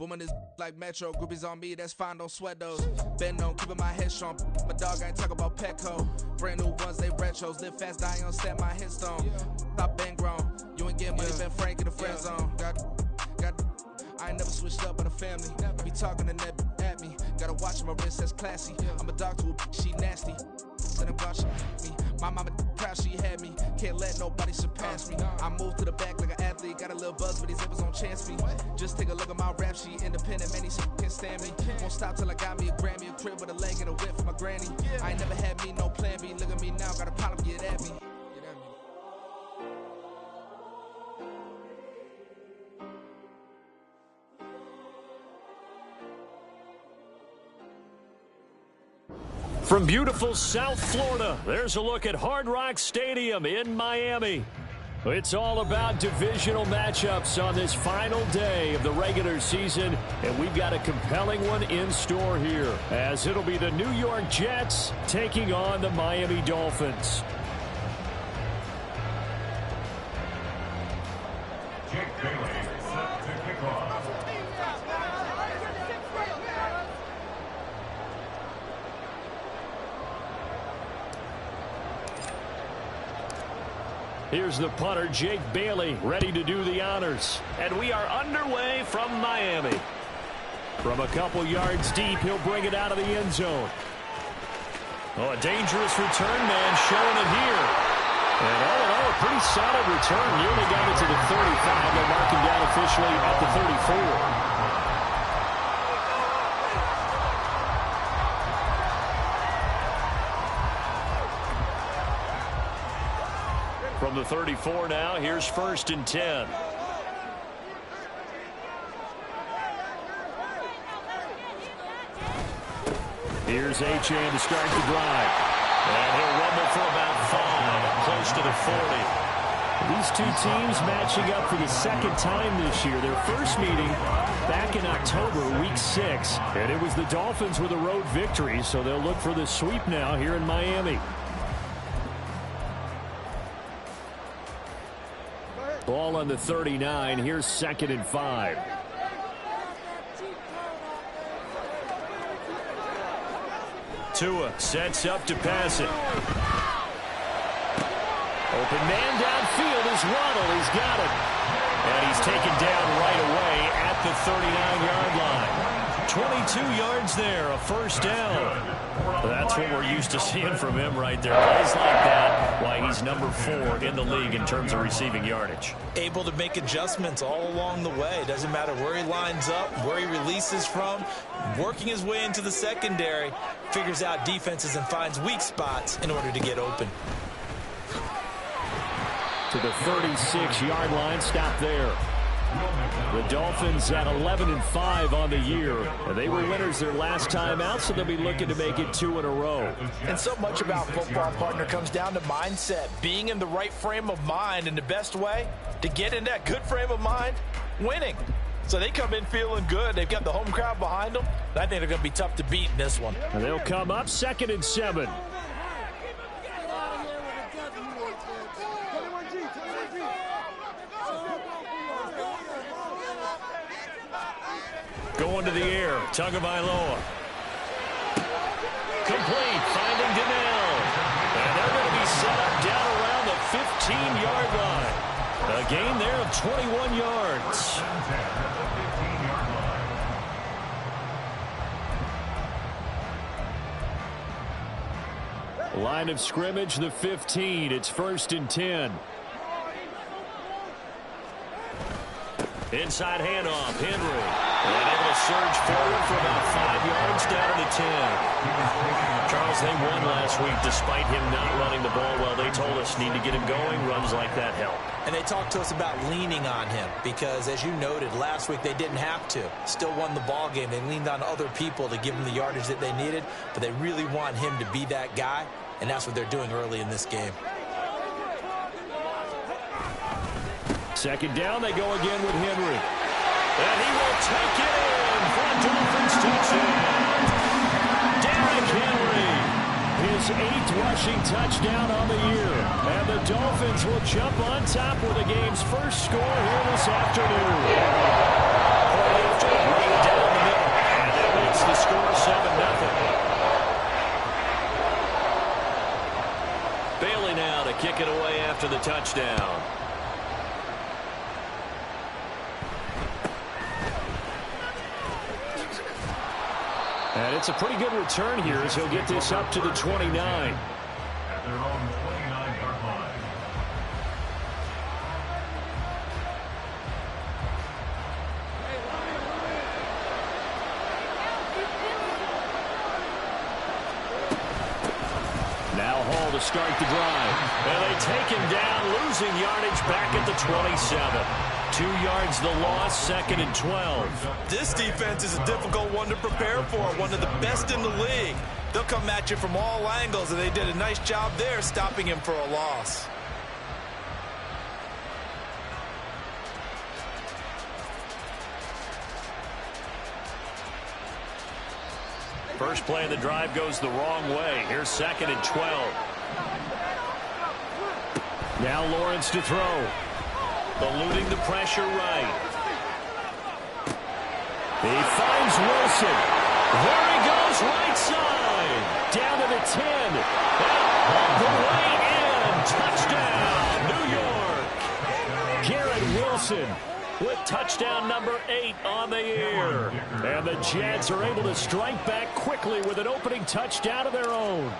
Booming this like Metro. Groupies on me, that's fine, don't sweat those. Been on, keeping my head strong. My dog, I ain't talking about Petco. Brand new ones, they retros. Live fast, die on set, my headstone. Stop been grown. You ain't getting money, been Frank in the friend zone. I ain't never switched up on the family. I be talking to that at me. Gotta watch my wrist, that's classy. I'm a dog to a she nasty. Said I'm glad she me. My mama proud she had me. Can't let nobody surpass me. I move to the back like an athlete. Got a little buzz, but these zippers don't chance me. Just take a look at my rap sheet. Independent, man, these can't stand me. Won't stop till I got me a Grammy, a crib with a leg and a whip for my granny. I ain't never had me no plan B. Look at me now, got a problem, get at me. From beautiful South Florida, there's a look at Hard Rock Stadium in Miami. It's all about divisional matchups on this final day of the regular season, and we've got a compelling one in store here, as it'll be the New York Jets taking on the Miami Dolphins. Here's the punter, Jake Bailey, ready to do the honors. And we are underway from Miami. From a couple yards deep, he'll bring it out of the end zone. Oh, a dangerous return man showing it here. And all in all, a pretty solid return. Nearly got it to the 35. They'll mark him down officially at the 34. From the 34 now, here's 1st and 10. Here's Achane to start the drive. And he'll rumble for about 5, close to the 40. These two teams matching up for the second time this year. Their first meeting back in October, week 6. And it was the Dolphins with a road victory, so they'll look for the sweep now here in Miami. Ball on the 39. Here's 2nd and 5. Tua sets up to pass it. Open man downfield is Waddle. He's got it. And he's taken down right away at the 39-yard line. 22 yards there, a 1st down. That's what we're used to seeing from him right there. Plays like that, why he's number 4 in the league in terms of receiving yardage. Able to make adjustments all along the way. Doesn't matter where he lines up, where he releases from. Working his way into the secondary, figures out defenses and finds weak spots in order to get open. To the 36-yard line, stop there. The Dolphins at 11-5 on the year. They were winners their last time out, so they'll be looking to make it 2 in a row. And so much about football, partner, comes down to mindset. Being in the right frame of mind, and the best way to get in that good frame of mind, winning. So they come in feeling good. They've got the home crowd behind them. I think they're going to be tough to beat in this one. And they'll come up 2nd and 7. Going to the air, Tagovailoa. Complete, finding Donnell. And they're going to be set up down around the 15-yard line. A gain there of 21 yards. Line of scrimmage, the 15. It's 1st and 10. Inside handoff, Henry. And able to surge forward for about 5 yards down to the 10. Charles, they won last week despite him not running the ball well. They told us need to get him going. Runs like that help. And they talked to us about leaning on him because, as you noted, last week they didn't have to. Still won the ball game. They leaned on other people to give them the yardage that they needed, but they really want him to be that guy, and that's what they're doing early in this game. 2nd down, they go again with Henry. And he will take it in for a Dolphins touchdown. Derrick Henry, his 8th rushing touchdown on the year. And the Dolphins will jump on top with the game's first score here this afternoon. After a great the score 7-0. Bailey now to kick it away after the touchdown. And it's a pretty good return here as he'll get this up to the 29. At their own 29-yard line. Now Hall to start the drive. And they take him down, losing yardage back at the 27. 2 yards the loss, 2nd and 12. This defense is a difficult one to prepare for, one of the best in the league. They'll come at you from all angles, and they did a nice job there stopping him for a loss. First play of the drive goes the wrong way. Here's 2nd and 12. Now Lawrence to throw. Eluding the pressure right. He finds Wilson. There he goes, right side. Down to the 10. All the way in. Touchdown, New York. Garrett Wilson with touchdown number 8 on the year. And the Jets are able to strike back quickly with an opening touchdown of their own.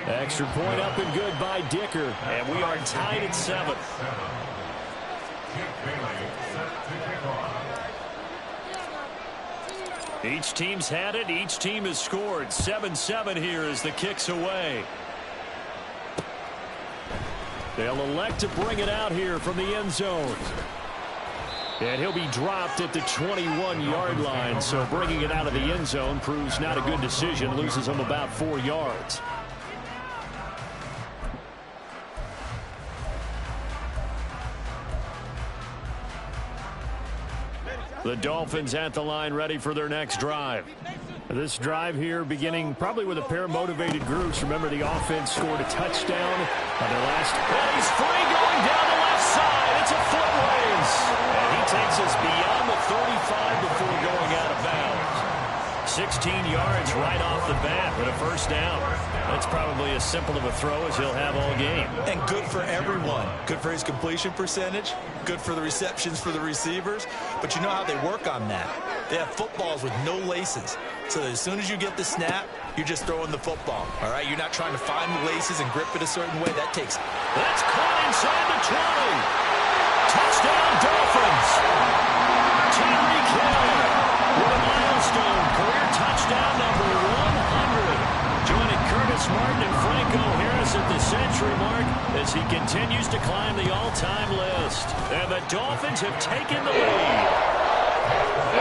Extra point up and good by Dicker. And we are tied at 7. Each team's had it. Each team has scored. 7-7 here as the kick's away. They'll elect to bring it out here from the end zone. And he'll be dropped at the 21-yard line. So bringing it out of the end zone proves not a good decision. Loses him about 4 yards. The Dolphins at the line, ready for their next drive. This drive here beginning probably with a pair of motivated groups. Remember, the offense scored a touchdown on their last. And he's free going down the left side. It's a foot race. And he takes us beyond the 35 before going out of bounds. 16 yards right off the bat with a first down. That's probably as simple of a throw as he'll have all game. And good for everyone. Good for his completion percentage. Good for the receptions for the receivers. But you know how they work on that. They have footballs with no laces. So that as soon as you get the snap, you're just throwing the football. All right? You're not trying to find the laces and grip it a certain way. That takes. That's caught inside the 20. Touchdown, Dolphins. Tyreek Hill with a milestone career touchdown number 100. Joining Curtis Martin and Franco Harris at the century mark as he continues to climb the all-time list. And the Dolphins have taken the lead.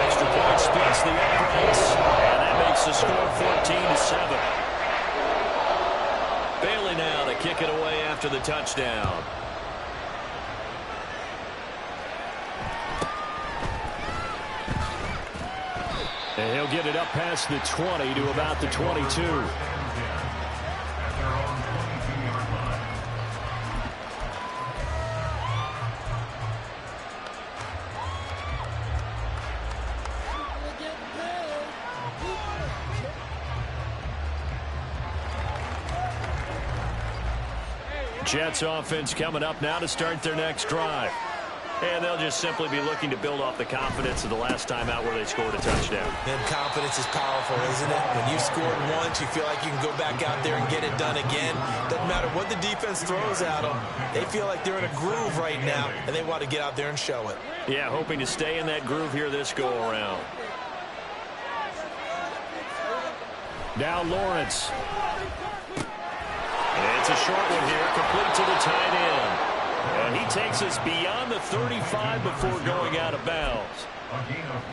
Extra point splits the uprights, and that makes the score 14-7. Bailey now to kick it away after the touchdown. And he'll get it up past the 20 to about the 22. Jets offense coming up now to start their next drive. And they'll just simply be looking to build off the confidence of the last time out where they scored a touchdown. And confidence is powerful, isn't it? When you've scored once, you feel like you can go back out there and get it done again. Doesn't matter what the defense throws at them. They feel like they're in a groove right now, and they want to get out there and show it. Yeah, hoping to stay in that groove here this go-around. Now Lawrence. It's a short one here, complete to the tight end. And he takes us beyond the 35 before going out of bounds.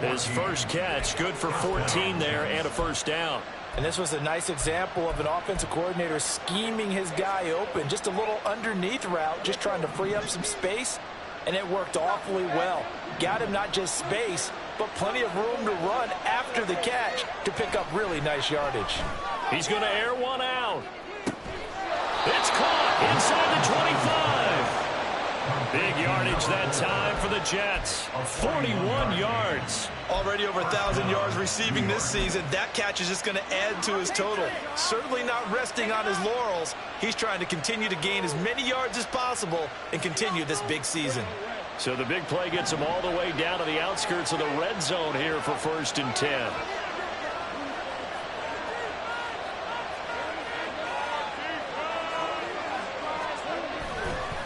His first catch, good for 14 there and a first down. And this was a nice example of an offensive coordinator scheming his guy open. Just a little underneath route, just trying to free up some space. And it worked awfully well. Got him not just space, but plenty of room to run after the catch to pick up really nice yardage. He's going to air one out. It's caught inside the 25. Big yardage average that time for the Jets. 41 yards. Already over 1,000 yards receiving this season. That catch is just going to add to his total. Certainly not resting on his laurels. He's trying to continue to gain as many yards as possible and continue this big season. So the big play gets him all the way down to the outskirts of the red zone here for 1st and 10.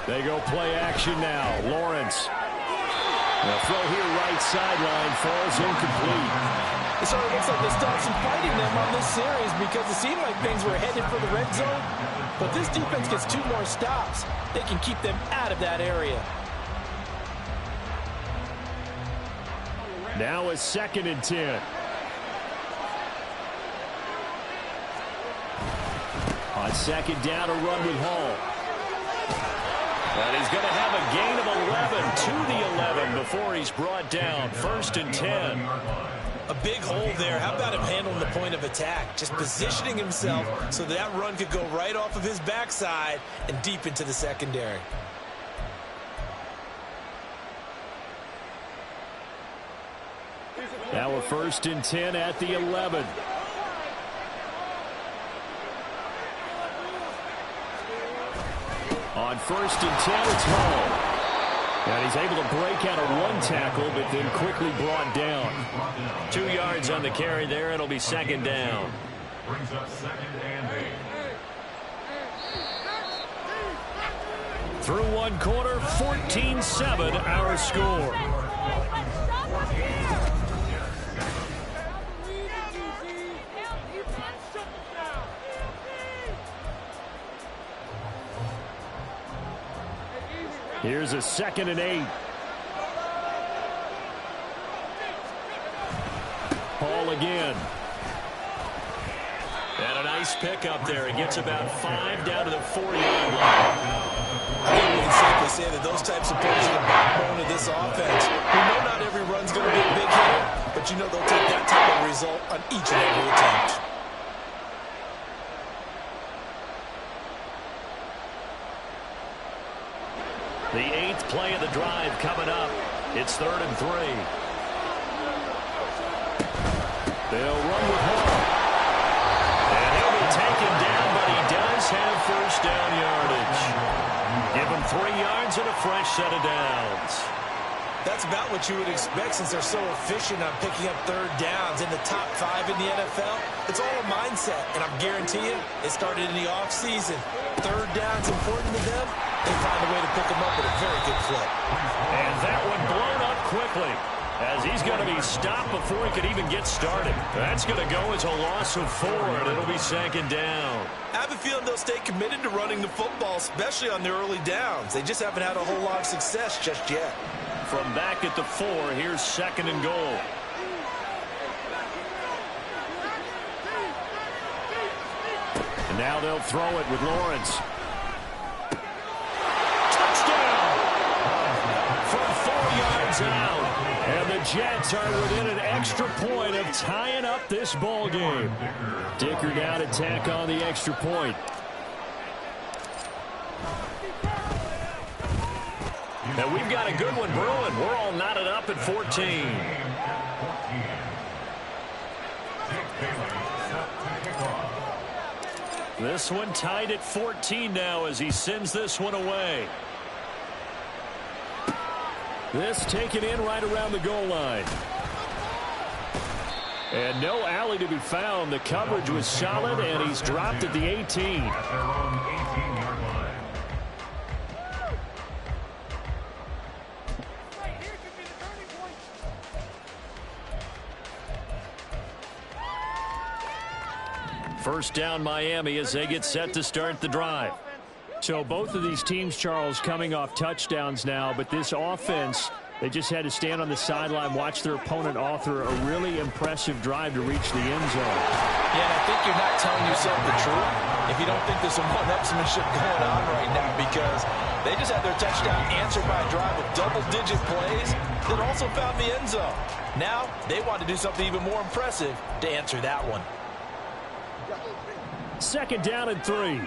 They go play action now. Lawrence. The throw here right sideline falls incomplete. It sort of looks like they stopped some fighting them on this series because it seemed like things were headed for the red zone. But this defense gets 2 more stops. They can keep them out of that area. Now a 2nd and 10. On 2nd down, a run with Hall. And he's going to have a gain of 11 to the 11 before he's brought down. 1st and 10. A big hole there. How about him handling the point of attack? Just positioning himself so that run could go right off of his backside and deep into the secondary. Now a 1st and 10 at the 11. On 1st and 10, it's Hall. And he's able to break out a 1 tackle, but then quickly brought down. 2 yards on the carry there. It'll be 2nd down. Brings up 2nd and 8. Through 1 quarter, 14-7 our score. Here's a 2nd and 8. Hall again. And a nice pickup there. He gets about 5 down to the 40-yard line. I think we can safely say that those types of players are the backbone of this offense. We know not every run's going to be a big hitter, but you know they'll take that type of result on each and every attempt. The 8th play of the drive coming up. It's 3rd and 3. They'll run with Hall. And he'll be taken down, but he does have 1st down yardage. Give him 3 yards and a fresh set of downs. That's about what you would expect since they're so efficient on picking up 3rd downs in the top 5 in the NFL. It's all a mindset, and I'm guaranteeing it started in the offseason. 3rd down's important to them. They find a way to pick them up at a very good clip. And that one blown up quickly as he's going to be stopped before he could even get started. That's going to go as a loss of 4, and it'll be 2nd down. I have a feeling they'll stay committed to running the football, especially on their early downs. They just haven't had a whole lot of success just yet. From back at the 4, here's 2nd and goal. And now they'll throw it with Lawrence. Touchdown! From 4 yards out. And the Jets are within an extra point of tying up this ball game. Dicker now to tack on the extra point. And we've got a good one brewing. We're all knotted up at 14. This one tied at 14 now as he sends this one away. This taken in right around the goal line. And no alley to be found. The coverage was solid, and he's dropped at the 18. At their own 18-yard line. First down Miami as they get set to start the drive. So both of these teams, Charles, coming off touchdowns now, but this offense, they just had to stand on the sideline, watch their opponent author a really impressive drive to reach the end zone. Yeah, and I think you're not telling yourself the truth if you don't think there's some one-upsmanship going on right now, because they just had their touchdown answered by a drive of double-digit plays that also found the end zone. Now they want to do something even more impressive to answer that one. 2nd down and 3.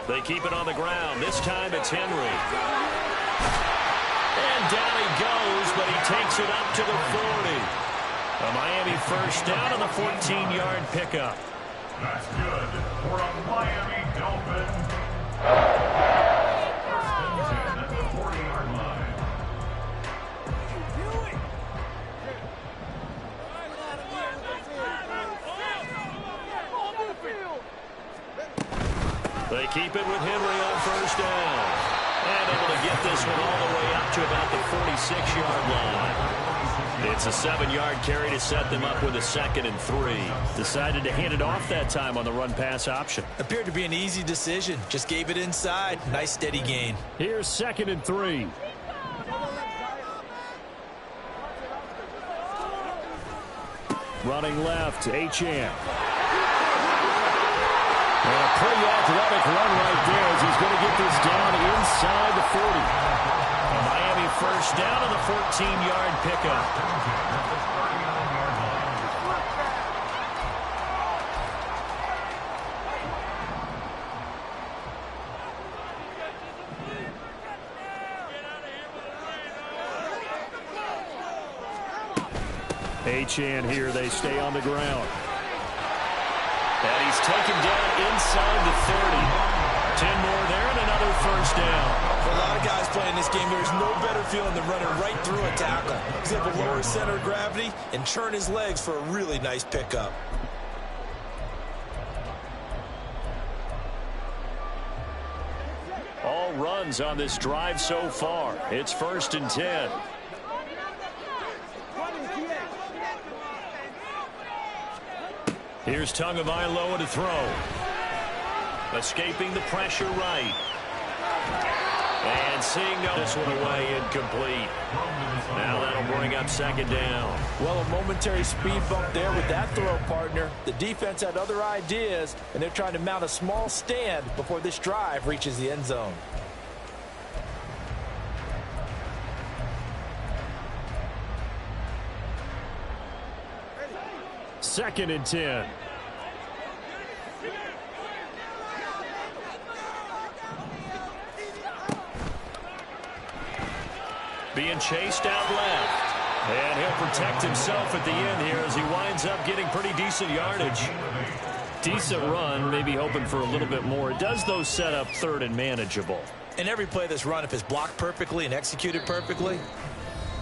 They keep it on the ground. This time it's Henry. And down he goes, but he takes it up to the 40. A Miami first down on the 14-yard pickup. That's good for a Miami Dolphins. First and 10 at the 40-yard line. They keep it with Henry on first down. And able to get this one all the way up to about the 46-yard line. It's a 7-yard carry to set them up with a 2nd and 3. Decided to hand it off that time on the run-pass option. Appeared to be an easy decision. Just gave it inside. Nice steady gain. Here's 2nd and 3. Running left, Achane. And a pretty athletic run right there as he's going to get this down inside the 40. A Miami first down on the 14-yard pickup. Achane here, they stay on the ground. And he's taken down inside the 30. 10 more there and another first down. For a lot of guys playing this game, there's no better feeling than running right through a tackle. He's able to lower his center of gravity and turn his legs for a really nice pickup. All runs on this drive so far. It's 1st and 10. Here's Tagovailoa to throw. Escaping the pressure right. And seeing this one away, incomplete. Now that'll bring up 2nd down. Well, a momentary speed bump there with that throw, partner. The defense had other ideas, and they're trying to mount a small stand before this drive reaches the end zone. Second and 10. Being chased out left. And he'll protect himself at the end here as he winds up getting pretty decent yardage. Decent run, maybe hoping for a little bit more. It does, though, set up 3rd and manageable. And every play this run, if it's blocked perfectly and executed perfectly,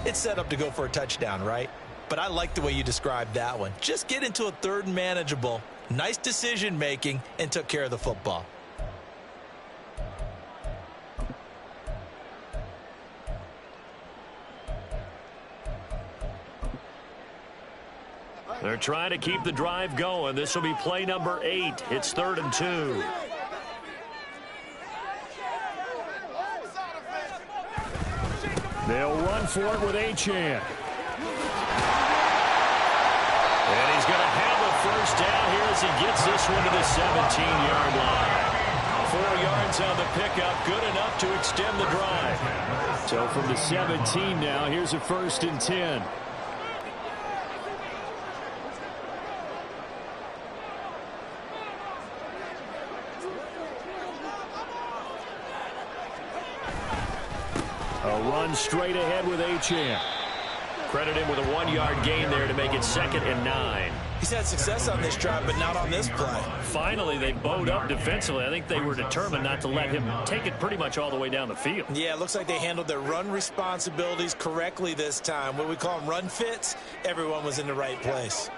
it's set up to go for a touchdown, right? But I like the way you described that one. Just get into a 3rd and manageable, nice decision-making, and took care of the football. They're trying to keep the drive going. This will be play number 8. It's 3rd and 2. They'll run for it with Achane. And he's going to have a first down here as he gets this one to the 17-yard line. 4 yards on the pickup, good enough to extend the drive. So from the 17 now, here's a 1st and 10. A run straight ahead with Achane. Credit him with a 1-yard gain there to make it 2nd and 9. He's had success on this drive, but not on this play. Finally, they bowed up defensively. I think they were determined not to let him take it pretty much all the way down the field. Yeah, it looks like they handled their run responsibilities correctly this time. What we call them run fits, everyone was in the right place.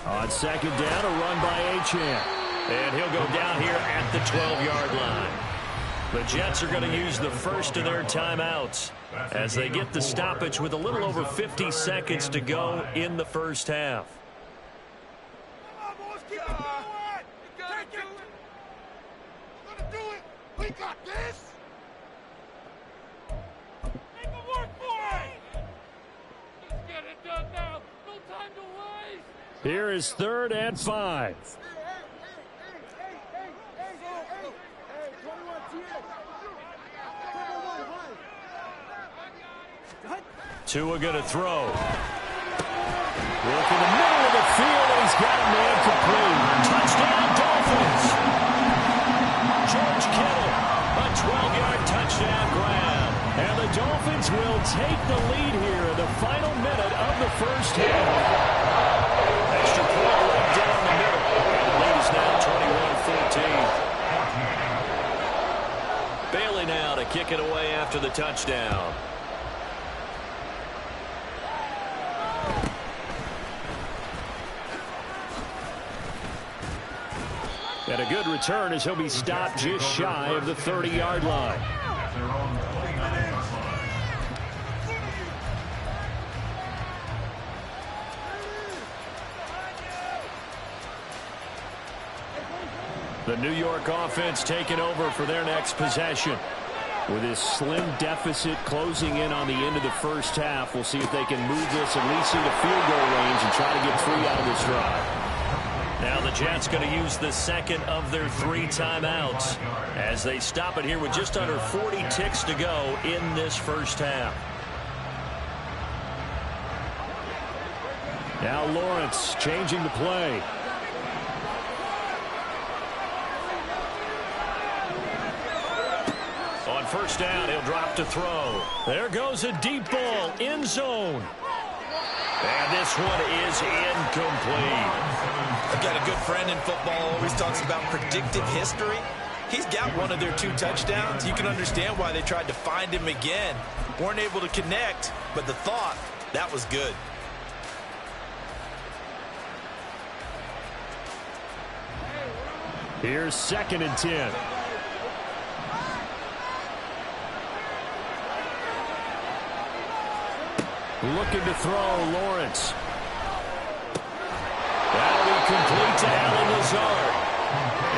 On 2nd down, a run by Achane. And he'll go down here at the 12-yard line. The Jets are going to use the first of their timeouts as they get the stoppage with a little over 50 seconds to go in the first half. Come on, boys, keep it going. You gotta do it. We're gonna do it. We got this. Make it work for it. Let's get it done now. No time to waste. Here is 3rd and 5. Tua going to throw. Look in the middle of the field, and he's got a man complete. Touchdown, Dolphins. George Kittle, a 12-yard touchdown grab. And the Dolphins will take the lead here in the final minute of the first half. Extra point right down the middle. And the lead is now 21-14. Bailey now to kick it away after the touchdown. And a good return as he'll be stopped just shy of the 30-yard line. The New York offense taking over for their next possession. With this slim deficit closing in on the end of the first half, we'll see if they can move this at least into field goal range and try to get 3 out of this drive. Now the Jets going to use the second of their 3 timeouts as they stop it here with just under 40 ticks to go in this first half. Now Lawrence changing the play. On first down, he'll drop to throw. There goes a deep ball, end zone. And this one is incomplete. I've got a good friend in football, always talks about predictive history. He's got one of their 2 touchdowns. You can understand why they tried to find him again. Weren't able to connect, but the thought, that was good. Here's 2nd and 10. Looking to throw, Lawrence. That'll be complete to Allen Lazard.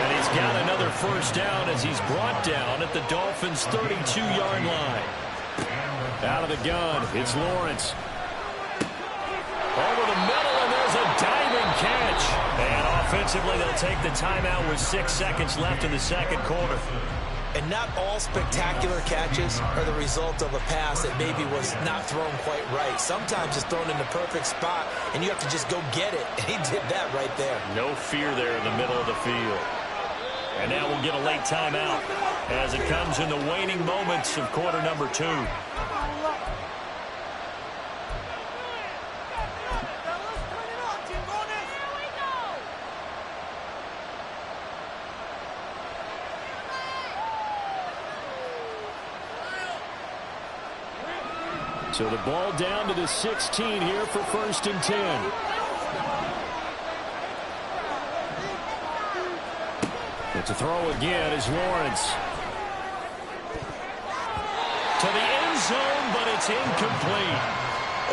And he's got another first down as he's brought down at the Dolphins' 32-yard line. Out of the gun, it's Lawrence. Over the middle, and there's a diving catch. And offensively, they'll take the timeout with 6 seconds left in the second quarter. And not all spectacular catches are the result of a pass that maybe was not thrown quite right. Sometimes it's thrown in the perfect spot, and you have to just go get it. And he did that right there. No fear there in the middle of the field. And now we'll get a late timeout as it comes in the waning moments of quarter number 2. So the ball down to the 16 here for 1st and 10. But to throw again is Lawrence. To the end zone, but it's incomplete.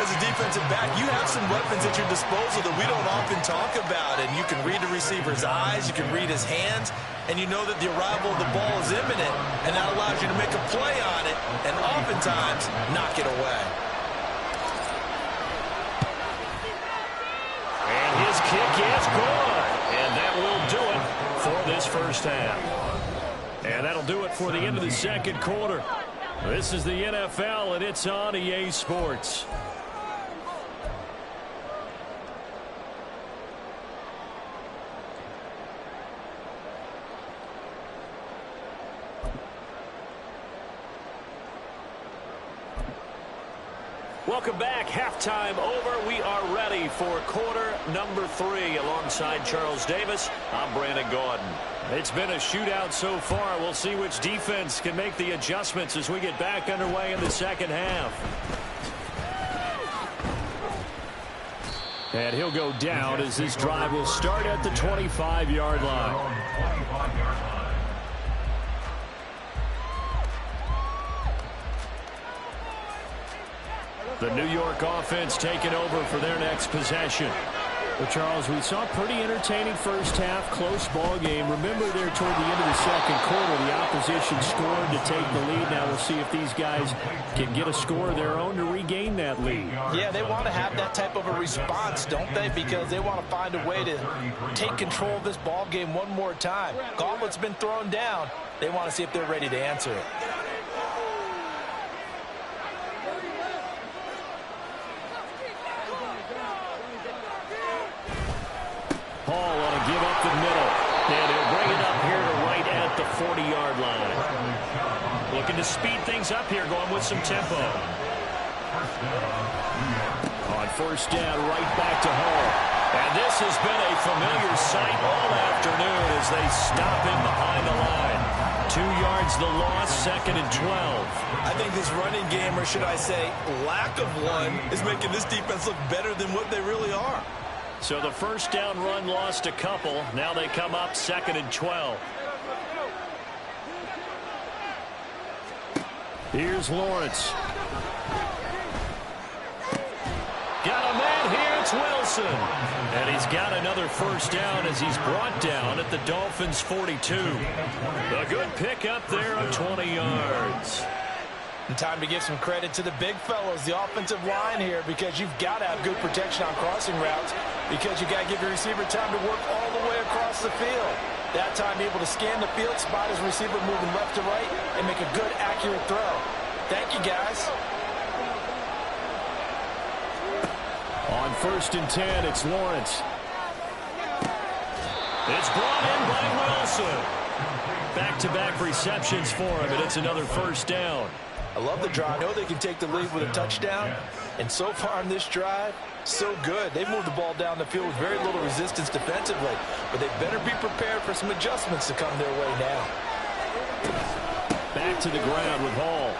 As a defensive back, you have some weapons at your disposal that we don't often talk about. And you can read the receiver's eyes, you can read his hands, and you know that the arrival of the ball is imminent, and that allows you to make a play on it, and oftentimes knock it away. And his kick is good, and that will do it for this first half. And that'll do it for the end of the second quarter. This is the NFL, and it's on EA Sports. Welcome back. Halftime over. We are ready for quarter number 3 alongside Charles Davis. I'm Brandon Gordon. It's been a shootout so far. We'll see which defense can make the adjustments as we get back underway in the second half. And he'll go down as this drive will start at the 25-yard line. The New York offense taking over for their next possession. Well, Charles, we saw a pretty entertaining first half, close ball game. Remember there toward the end of the second quarter, the opposition scored to take the lead. Now we'll see if these guys can get a score of their own to regain that lead. Yeah, they want to have that type of a response, don't they? Because they want to find a way to take control of this ball game one more time. Gauntlet's been thrown down. They want to see if they're ready to answer it. call on a give up the middle. And he'll bring it up here to right at the 40-yard line. Looking to speed things up here, going with some tempo. On first down, right back to Hall. And this has been a familiar sight all afternoon as they stop him behind the line. 2 yards the loss, 2nd and 12. I think this running game, or should I say lack of one, is making this defense look better than what they really are. So the first down run lost a couple. Now they come up 2nd and 12. Here's Lawrence. Got a man here. It's Wilson. And he's got another first down as he's brought down at the Dolphins' 42. A good pick up there of 20 yards. And time to give some credit to the big fellows, the offensive line here, because you've got to have good protection on crossing routes, because you got to give your receiver time to work all the way across the field. That time able to scan the field, spot his receiver moving left to right, and make a good, accurate throw. Thank you, guys. On 1st and 10, it's Lawrence. It's brought in by Wilson. Back-to-back receptions for him, and it's another first down. I love the drive. I know they can take the lead with a touchdown, and so far in this drive, so good. They've moved the ball down the field with very little resistance defensively, but they better be prepared for some adjustments to come their way now. Back to the ground with Hall.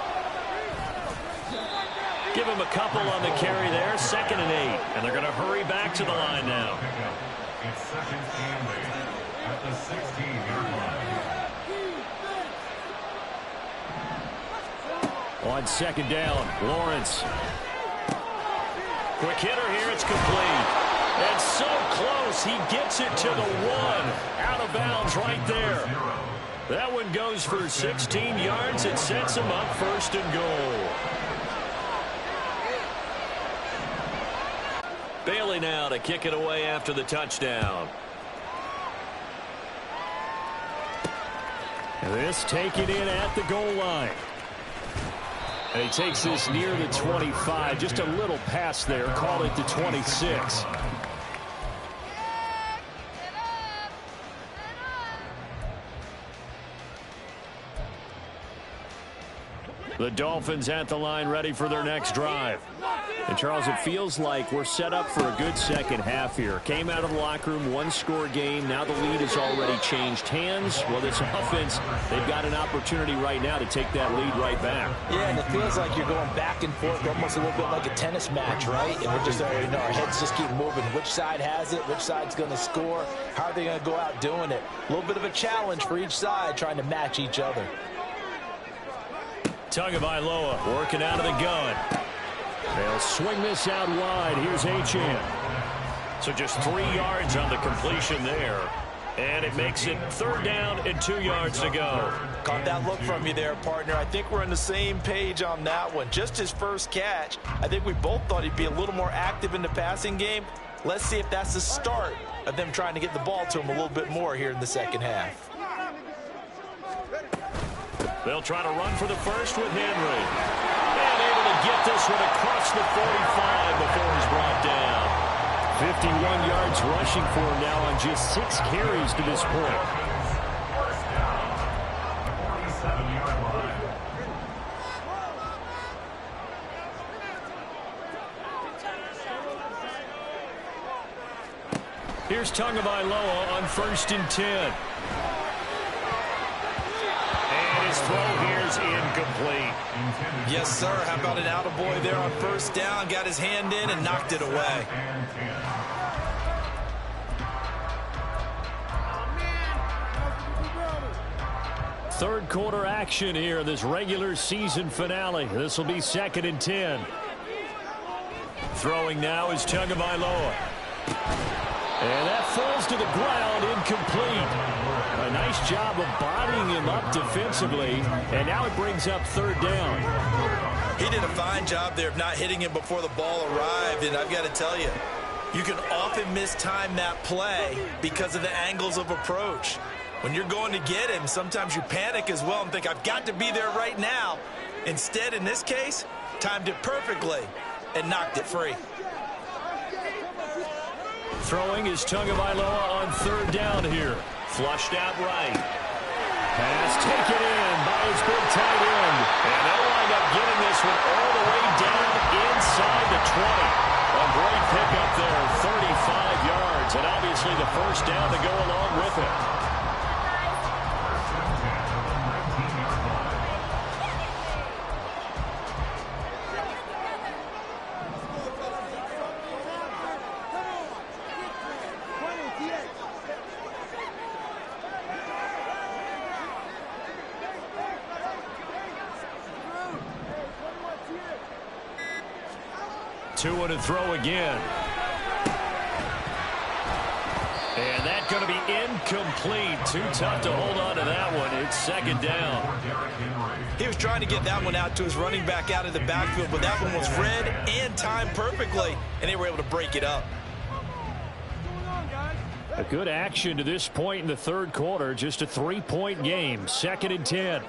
Give him a couple on the carry there, 2nd and 8, and they're going to hurry back to the line now. It's 2nd and 8 at the 16-yard line. On 2nd down, Lawrence. Quick hitter here, it's complete. And so close, he gets it to the 1. Out of bounds right there. That one goes for 16 yards. It sets him up 1st and goal. Bailey now to kick it away after the touchdown. This taken in at the goal line. And he takes this near the 25, just a little pass there, call it the 26. The Dolphins at the line, ready for their next drive. And, Charles, it feels like we're set up for a good second half here. Came out of the locker room, one-score game. Now the lead has already changed hands. Well, this offense, they've got an opportunity right now to take that lead right back. Yeah, and it feels like you're going back and forth, almost a little bit like a tennis match, right? And we're just already know our heads just keep moving. Which side has it? Which side's going to score? How are they going to go out doing it? A little bit of a challenge for each side, trying to match each other. Tagovailoa working out of the gun. They'll swing this out wide. Here's Achane. So just 3 yards on the completion there. And it makes it 3rd down and 2 yards to go. Caught that look from you there, partner. I think we're on the same page on that one. Just his first catch. I think we both thought he'd be a little more active in the passing game. Let's see if that's the start of them trying to get the ball to him a little bit more here in the second half. They'll try to run for the first with Henry. And able to get this one across the 45 before he's brought down. 51 yards rushing for him now on just 6 carries to this point. First down, 47-yard line. Here's Tagovailoa on 1st and 10. His throw here's incomplete. Yes, sir. How about an attaboy there on 1st down? Got his hand in and knocked it away. Third quarter action here, this regular season finale. This will be 2nd and 10. Throwing now is Tagovailoa. And that falls to the ground, incomplete. A nice job of bodying him up defensively, and now it brings up 3rd down. He did a fine job there of not hitting him before the ball arrived, and I've got to tell you, you can often mistime that play because of the angles of approach. When you're going to get him, sometimes you panic as well and think, I've got to be there right now. Instead, in this case, timed it perfectly and knocked it free. Throwing is Tagovailoa on third down here. Flushed out right. Pass taken in by his big tight end. And they'll wind up getting this one all the way down inside the 20. A great pickup there, 35 yards. And obviously the first down to go along with it. Tua to throw again. And that's going to be incomplete. Too tough to hold on to that one. It's second down. He was trying to get that one out to his running back out of the backfield, but that one was read and timed perfectly, and they were able to break it up. A good action to this point in the third quarter. Just a 3-point game. Second and 10.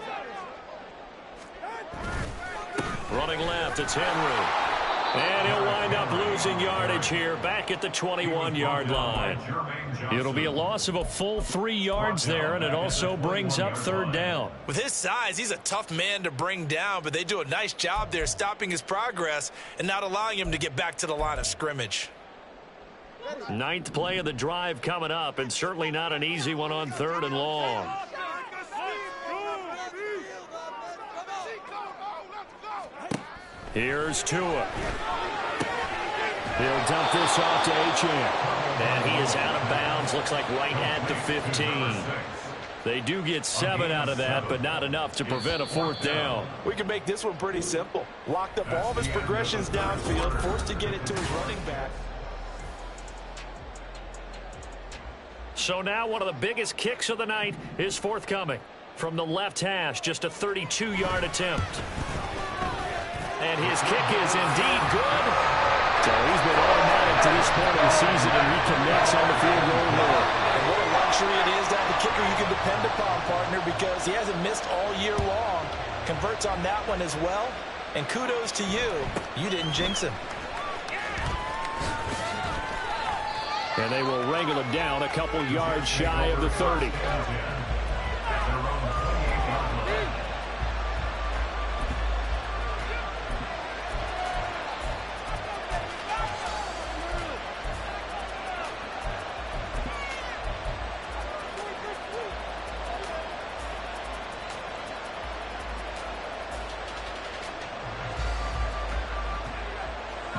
Running left, it's Henry. And he'll wind up losing yardage here back at the 21-yard line. It'll be a loss of a full 3 yards there, and it also brings up third down. With his size, he's a tough man to bring down, but they do a nice job there stopping his progress and not allowing him to get back to the line of scrimmage. 9th play of the drive coming up, and certainly not an easy one on third and long. Here's Tua. He'll dump this off to Achane. And he is out of bounds, looks like right at the 15. They do get 7 out of that, but not enough to prevent a fourth down. We can make this one pretty simple. Locked up all of his progressions downfield, forced to get it to his running back. So now one of the biggest kicks of the night is forthcoming. From the left hash, just a 32-yard attempt. And his kick is indeed good. So he's been automatic to this point of the season, and he connects on the field goal more. And what a luxury it is to have a kicker you can depend upon, partner, because he hasn't missed all year long. Converts on that one as well. And kudos to you. You didn't jinx him. And they will wrangle him down a couple yards shy of the 30.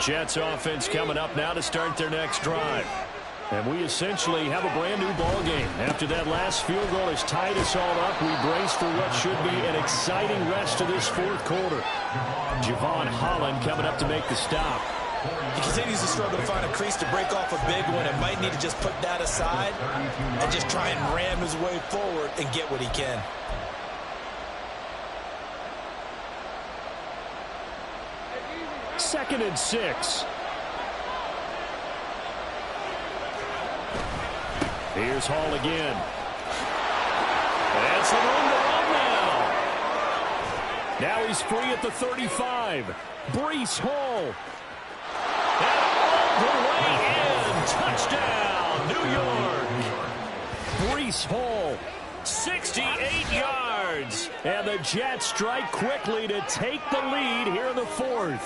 Jets offense coming up now to start their next drive. And we essentially have a brand new ball game. After that last field goal has tied us all up, we brace for what should be an exciting rest of this fourth quarter. Javon Holland coming up to make the stop. He continues to struggle to find a crease to break off a big one and might need to just put that aside and just try and ram his way forward and get what he can. Second and 6. Here's Hall again. That's the room to run now. Now he's free at the 35. Breece Hall. And all the way in. Touchdown, New York. Breece Hall, 68 yards. And the Jets strike quickly to take the lead here in the fourth.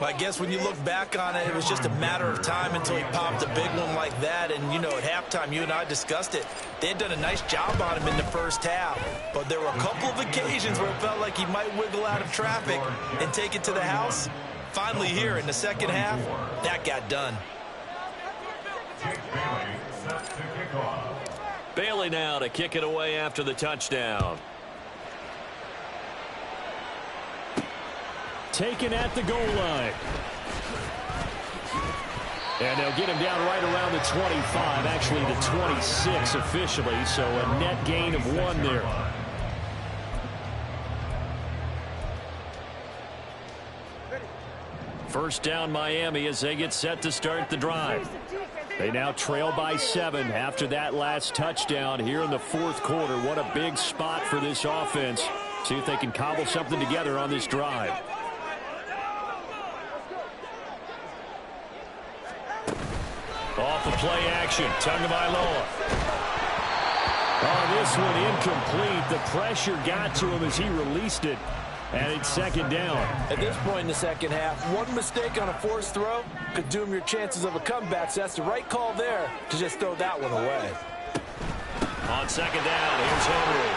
Well, I guess when you look back on it, it was just a matter of time until he popped a big one like that. And, you know, at halftime, you and I discussed it. They had done a nice job on him in the first half. But there were a couple of occasions where it felt like he might wiggle out of traffic and take it to the house. Finally here in the second half, that got done. Bailey now to kick it away after the touchdown. Taken at the goal line. And they'll get him down right around the 25, actually the 26 officially, so a net gain of 1 there. First down Miami as they get set to start the drive. They now trail by 7 after that last touchdown here in the fourth quarter. What a big spot for this offense. See if they can cobble something together on this drive. play action. Tagovailoa. Oh, this one incomplete. The pressure got to him as he released it. And it's second down. At this point in the second half, one mistake on a forced throw could doom your chances of a comeback. So that's the right call there to just throw that one away. On second down, here's Henry.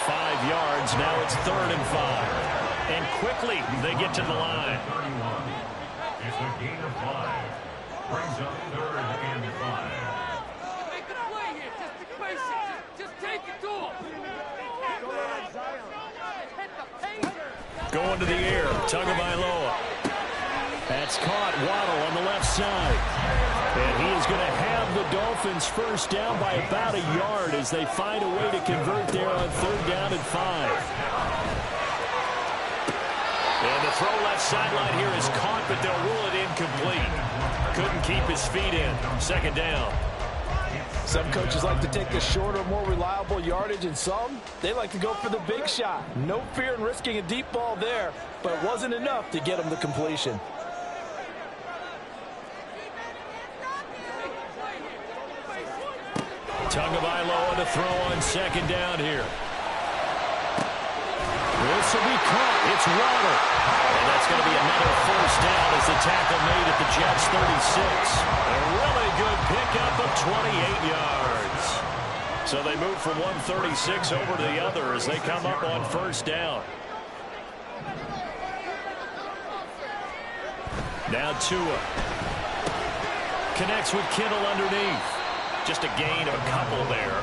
5 yards. Now it's 3rd and 5. And quickly they get to the line. 31. It's a gain of 5. Brings up 3rd and 5. Make a play here. Just be patient. Just take it to him. Going to the air. Tagovailoa. That's caught. Waddle on the left side. And he is going to have the Dolphins first down by about a yard as they find a way to convert there on 3rd down and 5. And the throw left sideline here is caught, but they'll rule it incomplete. Couldn't keep his feet in. Second down. Some coaches like to take the shorter, more reliable yardage, and some, they like to go for the big shot. No fear in risking a deep ball there, but it wasn't enough to get him the completion. Tagovailoa to throw on second down here. This will be caught. It's Waddle. And that's going to be another first down as the tackle made at the Jets' 36. A really good pickup of 28 yards. So they move from 136 over to the other as they come up on first down. Now Tua. Connects with Kittle underneath. Just a gain of a couple there.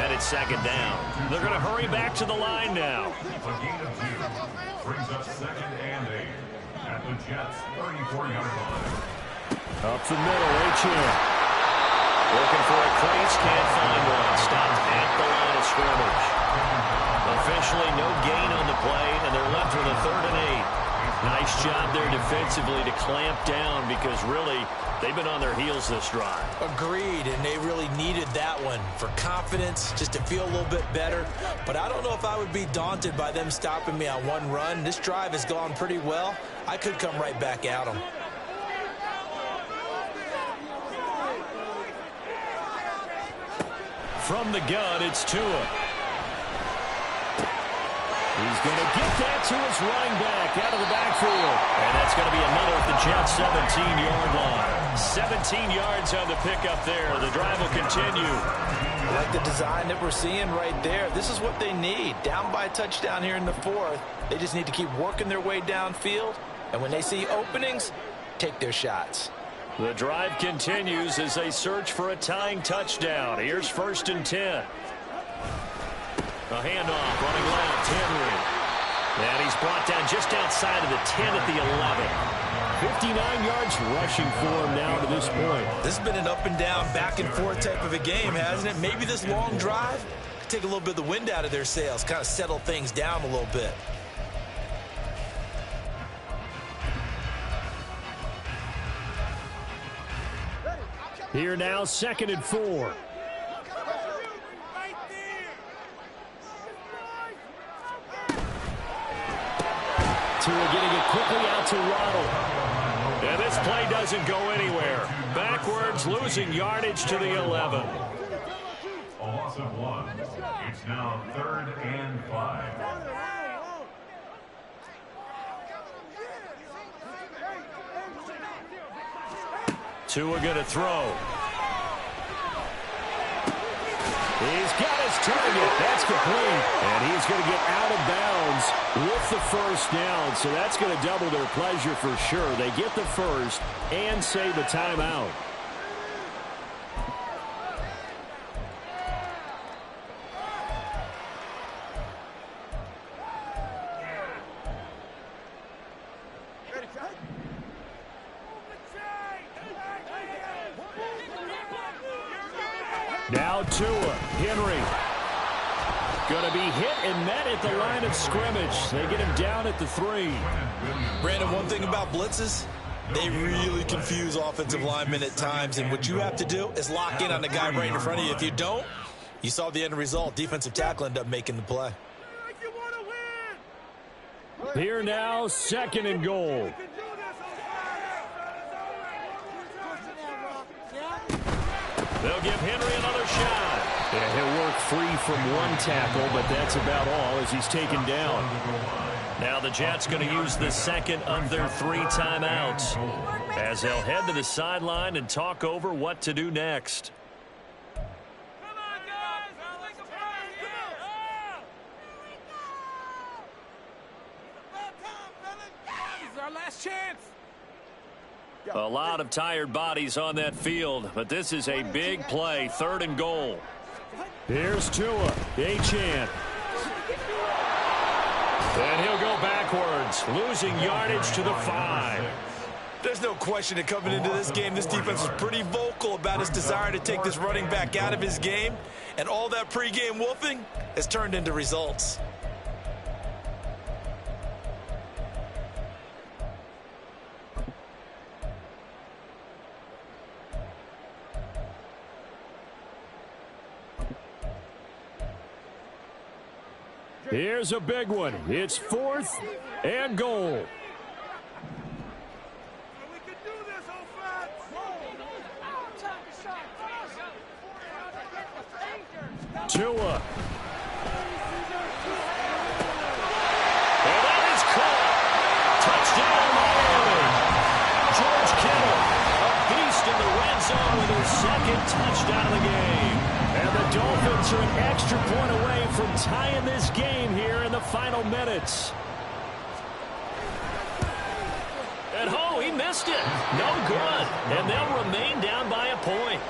And it's second down. They're going to hurry back to the line now. A gain of 2. Brings up 2nd and 8. At the Jets' 34-yard line. Up the middle, H.M. Looking for a crease, can't find one. Stopped at the line of scrimmage. Officially no gain on the play, and they're left with a 3rd and 8. Nice job there defensively to clamp down because really they've been on their heels this drive. Agreed, and they really needed that one for confidence, just to feel a little bit better. But I don't know if I would be daunted by them stopping me on one run. This drive has gone pretty well. I could come right back at them. From the gun, it's Tua. He's going to get that to his running back out of the backfield. And that's going to be another at the Jets' 17-yard line. 17 yards on the pickup there. The drive will continue. I like the design that we're seeing right there. This is what they need. Down by a touchdown here in the 4th. They just need to keep working their way downfield. And when they see openings, take their shots. The drive continues as they search for a tying touchdown. Here's 1st and 10. A handoff running left, Henry. And he's brought down just outside of the 10 at the 11. 59 yards rushing for him now to this point. This has been an up and down, back and forth type of a game, hasn't it? Maybe this long drive could take a little bit of the wind out of their sails, kind of settle things down a little bit. Here now, 2nd and 4. Tua getting it quickly out to Waddle. And this play doesn't go anywhere. Backwards, losing yardage to the 11. A loss of 1. It's now 3rd and 5. Tua going to throw. He's got his target. That's complete. And he's going to get out of bounds with the first down. So that's going to double their pleasure for sure. They get the first and save a timeout. Now Tua, Henry. Going to be hit and met at the line of scrimmage. They get him down at the 3. Brandon, one thing about blitzes, they really confuse offensive linemen at times, and what you have to do is lock in on the guy right in front of you. If you don't, you saw the end result. Defensive tackle ended up making the play. Here now, 2nd and goal. They'll give Henry another shot. And he'll work free from one tackle, but that's about all as he's taken down. Now the Jets going to use the second of their 3 timeouts as they'll head to the sideline and talk over what to do next. A lot of tired bodies on that field, but this is a big play, 3rd and goal. Here's Tua, Achane. And he'll go backwards, losing yardage to the 5. There's no question that coming into this game, this defense was pretty vocal about its desire to take this running back out of his game, and all that pregame wolfing has turned into results. Here's a big one. It's 4th and goal. We can do this, offense. Tua. And that is caught. Touchdown, Miami. George Kittle, a beast in the red zone with his 2nd touchdown of the game. And the Dolphins are an extra point away from tying this game here in the final minutes. And oh, he missed it. No good. And they'll remain down by a point.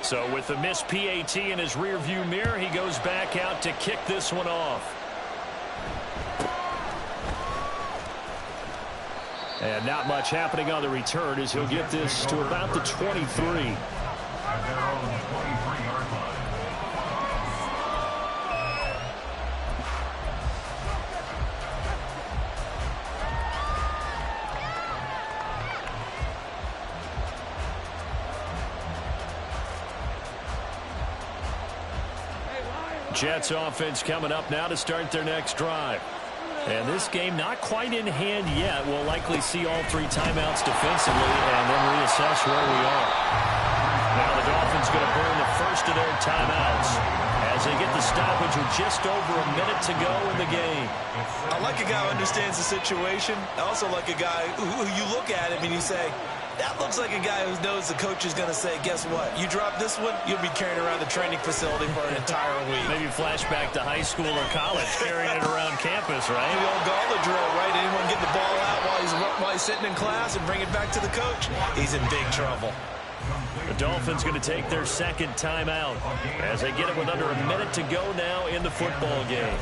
So with the missed PAT in his rearview mirror, he goes back out to kick this one off. And not much happening on the return as he'll get this to about the 23. At their own 23-yard line. Jets offense coming up now to start their next drive. And this game not quite in hand yet. We'll likely see all 3 timeouts defensively and then reassess where we are. Now the Dolphins going to burn the first of their timeouts as they get the stoppage with just over a minute to go in the game. I like a guy who understands the situation. I also like a guy who you look at him and you say, that looks like a guy who knows the coach is going to say, guess what? You drop this one, you'll be carrying around the training facility for an entire week. Maybe flashback to high school or college, carrying it around campus, right? The old gauntlet drill, right? Anyone get the ball out while he's sitting in class and bring it back to the coach? He's in big trouble. The Dolphins going to take their 2nd timeout as they get it with under a minute to go now in the football game.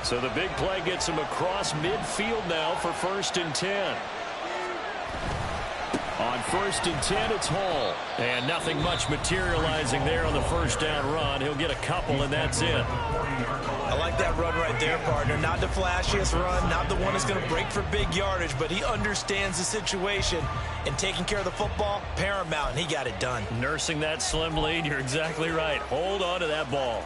So the big play gets him across midfield now for 1st and 10. On 1st and 10, it's Hall. And nothing much materializing there on the 1st down run. He'll get a couple, and that's it. I like that run right there, partner. Not the flashiest run, not the one that's going to break for big yardage, but he understands the situation, and taking care of the football, paramount, and he got it done. Nursing that slim lead, you're exactly right. Hold on to that ball.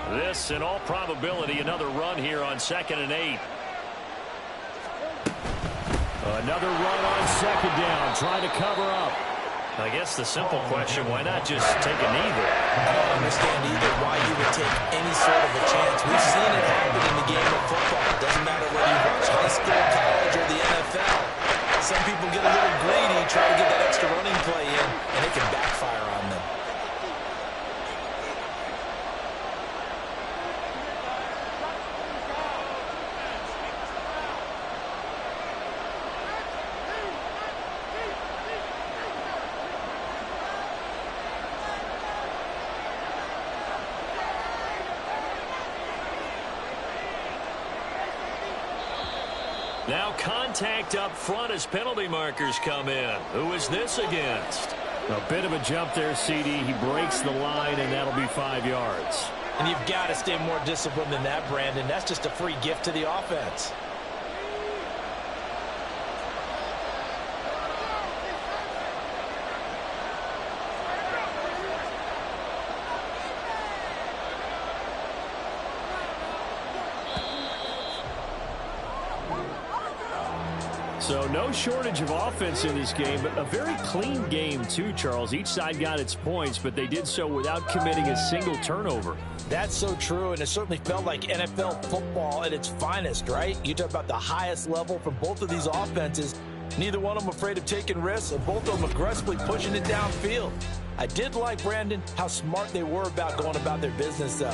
This, in all probability, another run here on 2nd and 8. Another run on 2nd down, trying to cover up. I guess the simple question, why not just take a knee there? I don't understand either why you would take any sort of a chance. We've seen it happen in the game of football. It doesn't matter whether you watch high school, college, or the NFL. Some people get a little greedy, try to get that extra running play in, and it can backfire on them. Now contact up front as penalty markers come in. Who is this against? A bit of a jump there, CD. He breaks the line, and that'll be 5 yards. And you've got to stay more disciplined than that, Brandon. That's just a free gift to the offense. So no shortage of offense in this game, but a very clean game too, Charles. Each side got its points, but they did so without committing a single turnover. That's so true, and it certainly felt like NFL football at its finest, right? You talk about the highest level from both of these offenses. Neither one of them afraid of taking risks, and both of them aggressively pushing it downfield. I did like, Brandon, how smart they were about going about their business, though.